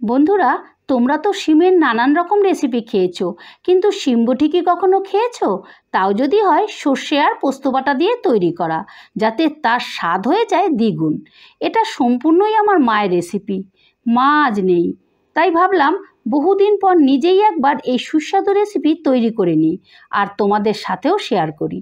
বন্ধুরা, তোমরা তো শিমের নানান রকম রেসিপি খেয়েছো, কিন্তু শিম বটি কি কখনো খেয়েছো? তাও যদি হয় সর্ষে আর পোস্ত বাটা দিয়ে তৈরি করা, যাতে তার স্বাদ হয়ে যায় দ্বিগুণ। এটা সম্পূর্ণই আমার মায়ের রেসিপি। মা আজ নেই, তাই ভাবলাম বহুদিন পর নিজেই একবার এই সুস্বাদু রেসিপি তৈরি করে নিই আর তোমাদের সাথেও শেয়ার করি।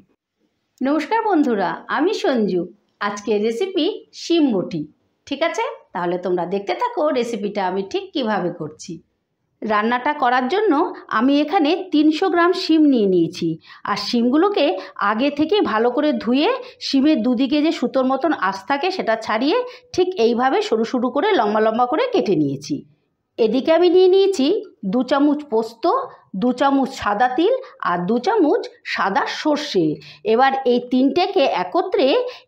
নমস্কার বন্ধুরা, আমি সঞ্জু। আজকের রেসিপি শিম বটি। ঠিক আছে, তাহলে তোমরা দেখতে থাকো রেসিপিটা আমি ঠিক কিভাবে করছি। রান্নাটা করার জন্য আমি এখানে 300 গ্রাম শিম নিয়ে নিয়েছি। আর শিমগুলোকে আগে থেকে ভালো করে ধুয়ে শিমের দুদিকে যে সুতোর মতন আঁশ থাকে সেটা ছাড়িয়ে ঠিক এইভাবে সরু সরু করে লম্বা লম্বা করে কেটে নিয়েছি। এদিকে আমি নিয়ে নিয়েছি 2 চামচ পোস্ত, 2 চামচ সাদা তিল আর 2 চামচ সাদা সর্ষে। এবার এই তিনটেকে একত্রে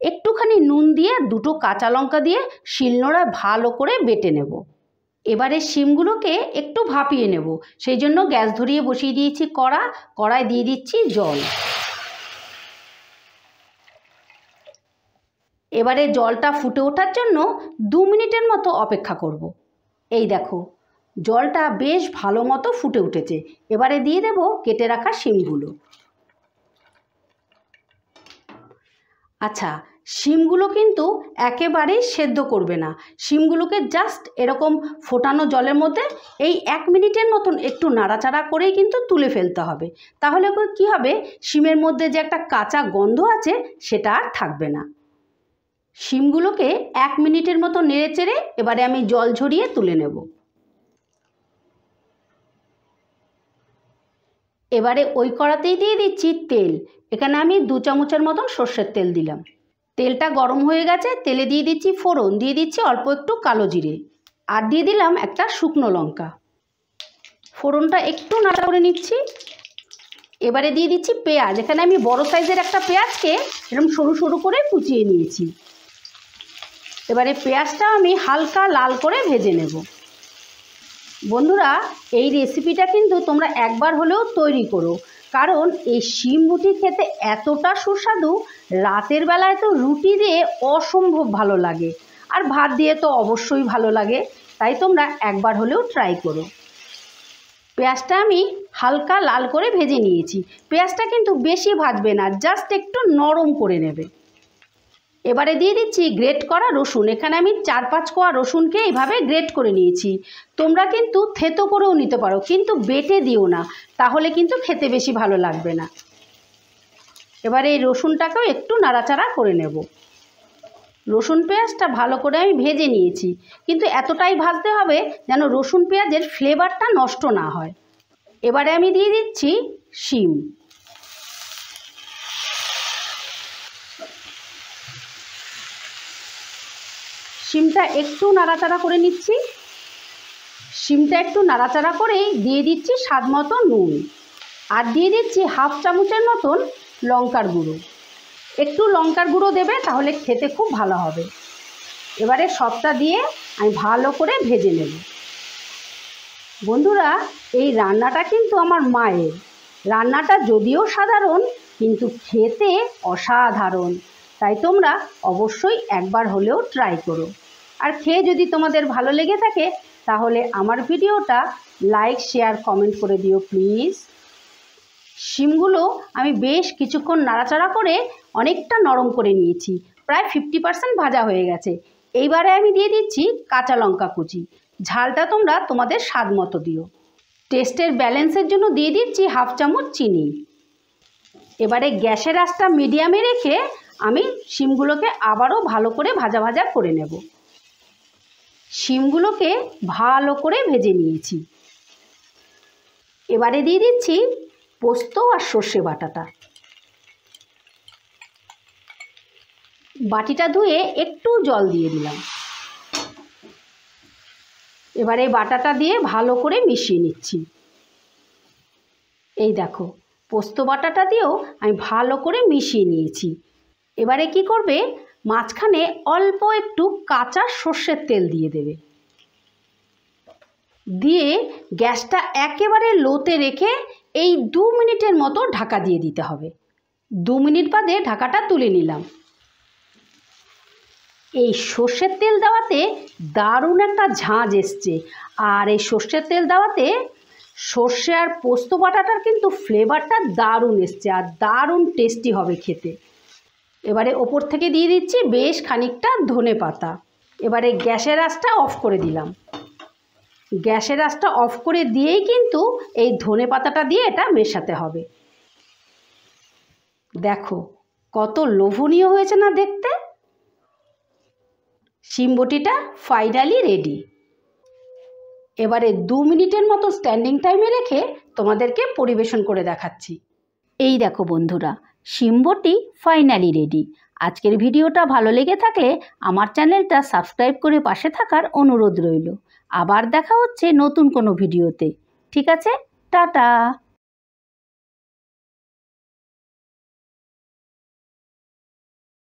একটুখানি নুন দিয়ে 2টো কাঁচা লঙ্কা দিয়ে শিলনোড়ায় ভালো করে বেটে নেব। এবারে শিমগুলোকে একটু ভাপিয়ে নেব, সেই জন্য গ্যাস ধরিয়ে বসিয়ে দিয়েছি কড়ায় দিয়ে দিচ্ছি জল। এবারে জলটা ফুটে ওঠার জন্য 2 মিনিটের মতো অপেক্ষা করব। এই দেখো, জলটা বেশ ভালো মতো ফুটে উঠেছে। এবারে দিয়ে দেব কেটে রাখা শিমগুলো। আচ্ছা, শিমগুলো কিন্তু একেবারেই সেদ্ধ করবে না। শিমগুলোকে জাস্ট এরকম ফোটানো জলের মধ্যে এই 1 মিনিটের মতন একটু নাড়াচাড়া করেই কিন্তু তুলে ফেলতে হবে। তাহলে কি হবে, শিমের মধ্যে যে একটা কাঁচা গন্ধ আছে সেটা আর থাকবে না। শিমগুলোকে 1 মিনিটের মতো নেড়ে চেড়ে এবারে আমি জল ঝরিয়ে তুলে নেব। এবারে ওই কড়াতেই দিয়ে দিচ্ছি তেল। এখানে আমি 2 চামচের মতন সর্ষের তেল দিলাম। তেলটা গরম হয়ে গেছে, তেলে দিয়ে দিচ্ছি ফোড়ন, দিয়ে দিচ্ছি অল্প একটু কালো জিরে আর দিয়ে দিলাম একটা শুকনো লঙ্কা। ফোড়নটা একটু নাড়া করে নিচ্ছি। এবারে দিয়ে দিচ্ছি পেঁয়াজ। এখানে আমি বড় সাইজের একটা পেঁয়াজকে এরকম সরু সরু করে কুচিয়ে নিয়েছি। এবারে পেঁয়াজটা আমি হালকা লাল করে ভেজে নেব। বন্ধুরা, এই রেসিপিটা কিন্তু তোমরা একবার হলেও তৈরি করো, কারণ এই শিম বটি খেতে এতটা সুস্বাদু, রাতের বেলায় তো রুটি দিয়ে অসম্ভব ভালো লাগে, আর ভাত দিয়ে তো অবশ্যই ভালো লাগে। তাই তোমরা একবার হলেও ট্রাই করো। পেঁয়াজটা আমি হালকা লাল করে ভেজে নিয়েছি। পেঁয়াজটা কিন্তু বেশি ভাজবে না, জাস্ট একটু নরম করে নেবে। এবারে দিয়ে দিচ্ছি গ্রেট করা রসুন। এখানে আমি 4-5 কোয়া রসুনকে এইভাবে গ্রেট করে নিয়েছি। তোমরা কিন্তু থেতো করেও নিতে পারো, কিন্তু বেটে দিও না, তাহলে কিন্তু খেতে বেশি ভালো লাগবে না। এবারে এই রসুনটাকেও একটু নাড়াচাড়া করে নেব। রসুন পেঁয়াজটা ভালো করে আমি ভেজে নিয়েছি, কিন্তু এতটাই ভাজতে হবে যেন রসুন পেঁয়াজের ফ্লেভারটা নষ্ট না হয়। এবারে আমি দিয়ে দিচ্ছি শিম। শিমটা একটু নাড়াচাড়া করে নিচ্ছি। শিমটা একটু নাড়াচাড়া করেই দিয়ে দিচ্ছি স্বাদ মতো নুন আর দিয়ে দিচ্ছি 1/2 চামচের মতন লঙ্কার গুঁড়ো। একটু লঙ্কার গুঁড়ো দেবে, তাহলে খেতে খুব ভালো হবে। এবারে সবটা দিয়ে আমি ভালো করে ভেজে নেব। বন্ধুরা, এই রান্নাটা কিন্তু আমার মায়ের। রান্নাটা যদিও সাধারণ, কিন্তু খেতে অসাধারণ। তাই তোমরা অবশ্যই একবার হলেও ট্রাই করো। আর খেয়ে যদি তোমাদের ভালো লেগে থাকে, তাহলে আমার ভিডিওটা লাইক, শেয়ার, কমেন্ট করে দিও প্লিজ। শিমগুলো আমি বেশ কিছুক্ষণ নাড়াচাড়া করে অনেকটা নরম করে নিয়েছি। প্রায় 50% ভাজা হয়ে গেছে। এইবারে আমি দিয়ে দিচ্ছি কাঁচা লঙ্কা কুচি। ঝালটা তোমরা তোমাদের স্বাদ মতো দিও। টেস্টের ব্যালেন্সের জন্য দিয়ে দিচ্ছি 1/2 চামচ চিনি। এবারে গ্যাসের আঁচটা মিডিয়ামে রেখে আমি শিমগুলোকে আবারও ভালো করে ভাজা ভাজা করে নেব। শিমগুলোকে ভালো করে ভেজে নিয়েছি। এবারে দিয়ে দিচ্ছি পোস্ত আর সর্ষে বাটাটা। বাটিটা ধুয়ে একটু জল দিয়ে দিলাম। এবারে বাটাটা দিয়ে ভালো করে মিশিয়ে নিচ্ছি। এই দেখো, পোস্ত বাটাটা দিয়েও আমি ভালো করে মিশিয়ে নিয়েছি। এবারে কি করবে, মাঝখানে অল্প একটু কাঁচা সর্ষের তেল দিয়ে দেবে। দিয়ে গ্যাসটা একেবারে লোতে রেখে এই 2 মিনিটের মতো ঢাকা দিয়ে দিতে হবে। 2 মিনিট বাদে ঢাকাটা তুলে নিলাম। এই সর্ষের তেল দেওয়াতে দারুণ একটা ঝাঁঝ এসছে। আর এই সর্ষের তেল দেওয়াতে সর্ষে আর পোস্ত বাটাটার কিন্তু ফ্লেভারটা দারুণ এসছে আর দারুণ টেস্টি হবে খেতে। এবারে ওপর থেকে দিয়ে দিচ্ছি বেশ খানিকটা ধনেপাতা। এবারে গ্যাসের আঁচটা অফ করে দিলাম। গ্যাসের আঁচটা অফ করে দিয়েই কিন্তু এই ধনেপাতাটা দিয়ে এটা মেশাতে হবে। দেখো কত লোভনীয় হয়েছে না দেখতে। শিম বটিটা ফাইনালি রেডি। এবারে 2 মিনিটের মতো স্ট্যান্ডিং টাইমে রেখে তোমাদেরকে পরিবেশন করে দেখাচ্ছি। এই দেখো বন্ধুরা, শিম বটি ফাইনালি রেডি। আজকের ভিডিওটা ভালো লেগে থাকলে আমার চ্যানেলটা সাবস্ক্রাইব করে পাশে থাকার অনুরোধ রইল। আবার দেখা হচ্ছে নতুন কোনো ভিডিওতে। ঠিক আছে, টাটা।